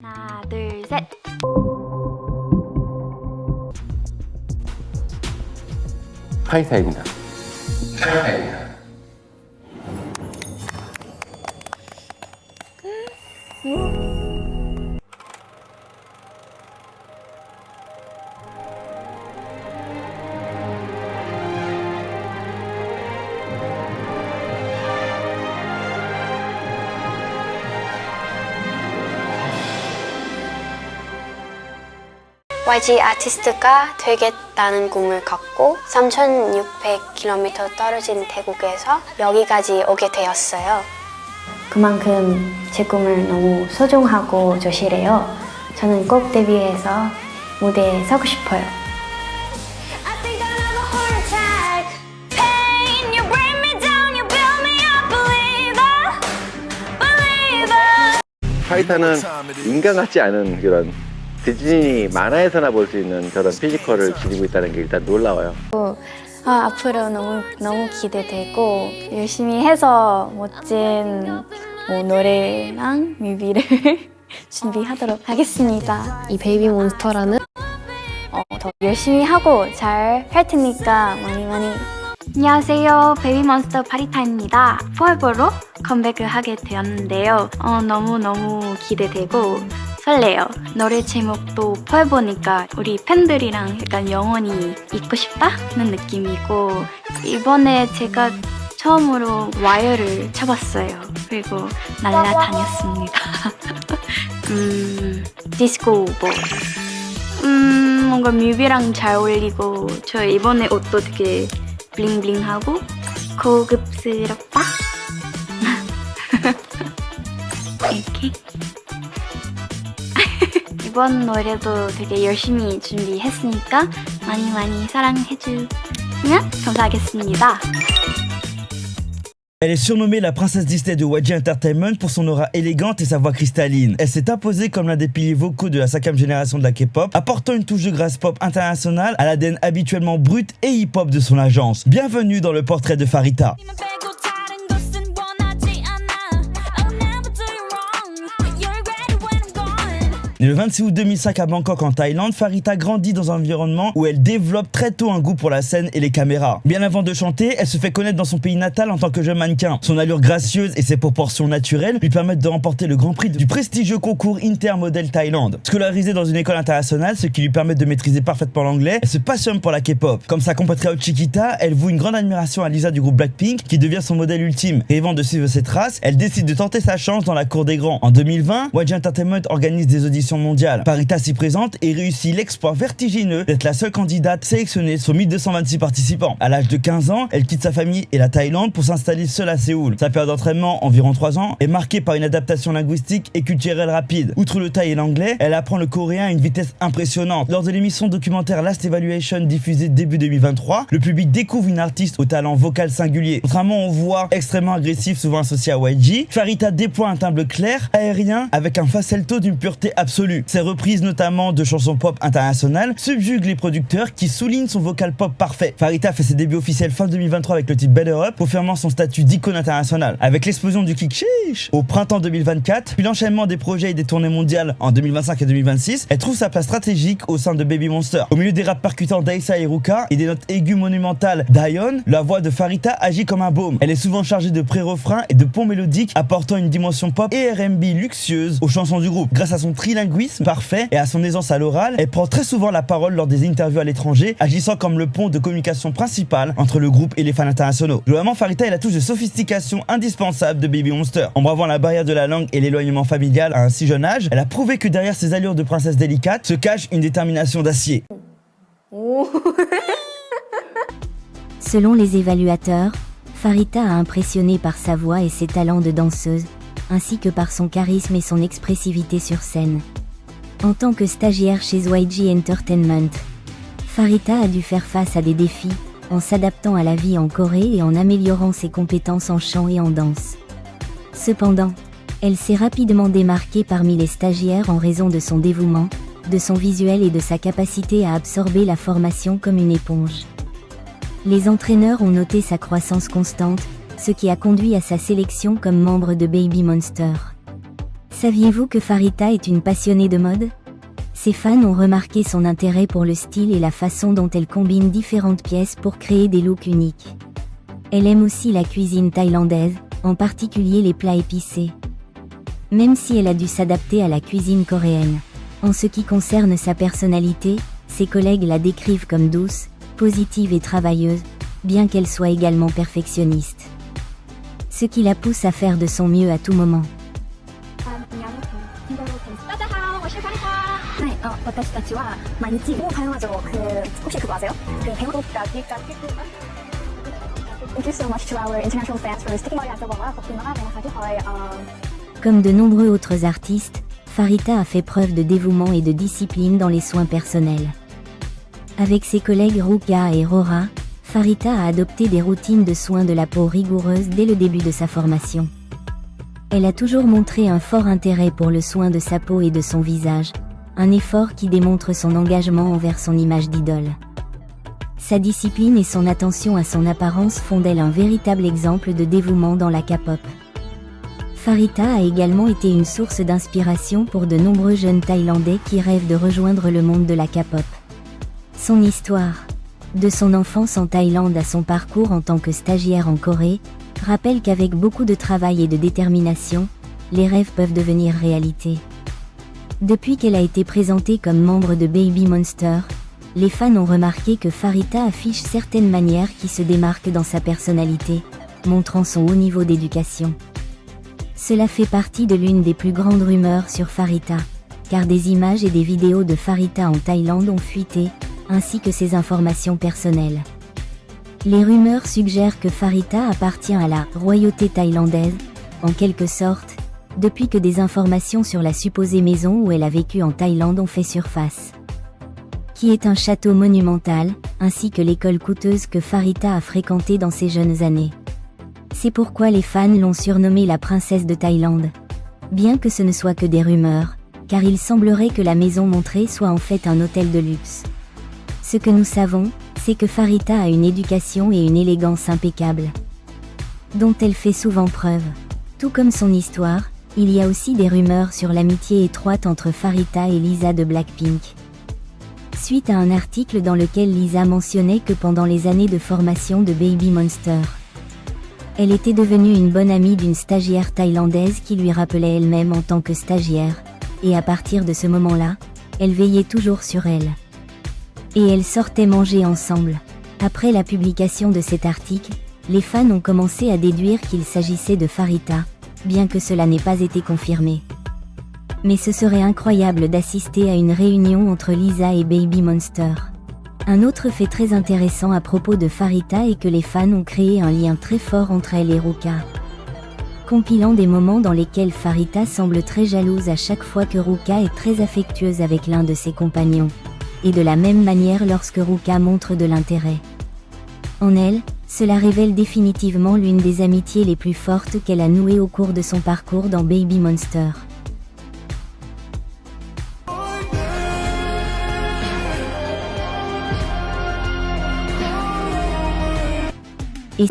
하나, 둘, 셋. 파이타입니다. YG 아티스트가 되겠다는 꿈을 갖고 3,600km 떨어진 태국에서 여기까지 오게 되었어요. 그만큼 제 꿈을 너무 소중하고 절실해요. 저는 꼭 데뷔해서 무대에 서고 싶어요. 파이타는 인간 같지 않은 그런 디즈니 만화에서나 볼 수 있는 저런 피지컬을 지니고 있다는 게 일단 놀라워요. 앞으로 너무 기대되고 열심히 해서 멋진 노래랑 뮤비를 준비하도록 하겠습니다. 이 베이비 몬스터라는 더 열심히 하고 잘 할 테니까 많이 안녕하세요. 베이비몬스터 파리타입니다. 포에버로 컴백을 하게 되었는데요. 너무너무 기대되고 설레요. 노래 제목도 포에버니까 우리 팬들이랑 약간 영원히 있고 싶다는 느낌이고, 이번에 제가 처음으로 와이어를 쳐봤어요. 그리고 날라다녔습니다. 디스코볼. 뭔가 뮤비랑 잘 어울리고, 저 이번에 옷도 되게 블링블링하고 고급스럽다? 이렇게 이번 노래도 되게 열심히 준비했으니까 많이 사랑해주면 감사하겠습니다. Elle est surnommée la princesse Disney de YG Entertainment pour son aura élégante et sa voix cristalline. Elle s'est imposée comme l'un des piliers vocaux de la 5e génération de la K-pop, apportant une touche de grâce pop internationale à l'ADN habituellement brut et hip-hop de son agence. Bienvenue dans le portrait de Farita. Née le 26 août 2005 à Bangkok en Thaïlande, Farita grandit dans un environnement où elle développe très tôt un goût pour la scène et les caméras. Bien avant de chanter, elle se fait connaître dans son pays natal en tant que jeune mannequin. Son allure gracieuse et ses proportions naturelles lui permettent de remporter le grand prix du prestigieux concours Intermodel Thaïlande. Scolarisée dans une école internationale, ce qui lui permet de maîtriser parfaitement l'anglais, elle se passionne pour la K-pop. Comme sa compatriote Chiquita, elle voue une grande admiration à Lisa du groupe Blackpink, qui devient son modèle ultime. Rêvant de suivre ses traces, elle décide de tenter sa chance dans la cour des grands. En 2020, YG Entertainment organise des auditions mondiale. Farita s'y présente et réussit l'exploit vertigineux d'être la seule candidate sélectionnée sur 1226 participants. À l'âge de 15 ans, elle quitte sa famille et la Thaïlande pour s'installer seule à Séoul. Sa période d'entraînement, environ 3 ans, est marquée par une adaptation linguistique et culturelle rapide. Outre le thaï et l'anglais, elle apprend le coréen à une vitesse impressionnante. Lors de l'émission documentaire Last Evaluation diffusée début 2023, le public découvre une artiste au talent vocal singulier. Contrairement aux voix extrêmement agressives souvent associées à YG, Farita déploie un timbre clair, aérien, avec un falsetto d'une pureté absolue. Ses reprises notamment de chansons pop internationales subjuguent les producteurs qui soulignent son vocal pop parfait. Farita fait ses débuts officiels fin 2023 avec le titre Better Up, confirmant son statut d'icône internationale. Avec l'explosion du kick chiche au printemps 2024, puis l'enchaînement des projets et des tournées mondiales en 2025 et 2026, elle trouve sa place stratégique au sein de Baby Monster. Au milieu des raps percutants d'Aïssa et Ruka et des notes aiguës monumentales d'Ion, la voix de Farita agit comme un baume. Elle est souvent chargée de pré-refrains et de ponts mélodiques, apportant une dimension pop et R&B luxueuse aux chansons du groupe. Grâce à son trilinguisme parfait et à son aisance à l'oral, elle prend très souvent la parole lors des interviews à l'étranger, agissant comme le pont de communication principal entre le groupe et les fans internationaux. Globalement, Farita est la touche de sophistication indispensable de Baby Monster. En bravant la barrière de la langue et l'éloignement familial à un si jeune âge, elle a prouvé que derrière ses allures de princesse délicate se cache une détermination d'acier. Selon les évaluateurs, Farita a impressionné par sa voix et ses talents de danseuse, ainsi que par son charisme et son expressivité sur scène. En tant que stagiaire chez YG Entertainment, Farita a dû faire face à des défis, en s'adaptant à la vie en Corée et en améliorant ses compétences en chant et en danse. Cependant, elle s'est rapidement démarquée parmi les stagiaires en raison de son dévouement, de son visuel et de sa capacité à absorber la formation comme une éponge. Les entraîneurs ont noté sa croissance constante, ce qui a conduit à sa sélection comme membre de Baby Monster. Saviez-vous que Farita est une passionnée de mode? Ses fans ont remarqué son intérêt pour le style et la façon dont elle combine différentes pièces pour créer des looks uniques. Elle aime aussi la cuisine thaïlandaise, en particulier les plats épicés. Même si elle a dû s'adapter à la cuisine coréenne. En ce qui concerne sa personnalité, ses collègues la décrivent comme douce, positive et travailleuse, bien qu'elle soit également perfectionniste. Ce qui la pousse à faire de son mieux à tout moment. 私たちは毎日台湾城혹시 그거 아세요? 그 배우독가 기획자 Thank you so much to our international fans for sticking by afterขอบคุณมากเลยนะคะที่คอย Comme de nombreux autres artistes, Farita a fait preuve de dévouement et de discipline dans les soins personnels. Avec ses collègues Ruka et Rora, Farita a adopté des routines de soins de la peau rigoureuses dès le début de sa formation. Elle a toujours montré un fort intérêt pour le soin de sa peau et de son visage, un effort qui démontre son engagement envers son image d'idole. Sa discipline et son attention à son apparence font d'elle un véritable exemple de dévouement dans la K-pop. Farita a également été une source d'inspiration pour de nombreux jeunes Thaïlandais qui rêvent de rejoindre le monde de la K-pop. Son histoire, de son enfance en Thaïlande à son parcours en tant que stagiaire en Corée, rappelle qu'avec beaucoup de travail et de détermination, les rêves peuvent devenir réalité. Depuis qu'elle a été présentée comme membre de Baby Monster, les fans ont remarqué que Farita affiche certaines manières qui se démarquent dans sa personnalité, montrant son haut niveau d'éducation. Cela fait partie de l'une des plus grandes rumeurs sur Farita, car des images et des vidéos de Farita en Thaïlande ont fuité, ainsi que ses informations personnelles. Les rumeurs suggèrent que Farita appartient à la royauté thaïlandaise, en quelque sorte, depuis que des informations sur la supposée maison où elle a vécu en Thaïlande ont fait surface. Qui est un château monumental, ainsi que l'école coûteuse que Farita a fréquentée dans ses jeunes années. C'est pourquoi les fans l'ont surnommée la princesse de Thaïlande. Bien que ce ne soit que des rumeurs, car il semblerait que la maison montrée soit en fait un hôtel de luxe. Ce que nous savons, c'est que Farita a une éducation et une élégance impeccables, dont elle fait souvent preuve. Tout comme son histoire, il y a aussi des rumeurs sur l'amitié étroite entre Farita et Lisa de Blackpink. Suite à un article dans lequel Lisa mentionnait que pendant les années de formation de Baby Monster, elle était devenue une bonne amie d'une stagiaire thaïlandaise qui lui rappelait elle-même en tant que stagiaire, et à partir de ce moment-là, elle veillait toujours sur elle. Et elles sortaient manger ensemble. Après la publication de cet article, les fans ont commencé à déduire qu'il s'agissait de Farita, bien que cela n'ait pas été confirmé. Mais ce serait incroyable d'assister à une réunion entre Lisa et Baby Monster. Un autre fait très intéressant à propos de Farita est que les fans ont créé un lien très fort entre elle et Ruka, compilant des moments dans lesquels Farita semble très jalouse à chaque fois que Ruka est très affectueuse avec l'un de ses compagnons, et de la même manière lorsque Ruka montre de l'intérêt en elle. Cela révèle définitivement l'une des amitiés les plus fortes qu'elle a nouées au cours de son parcours dans Baby Monster. Et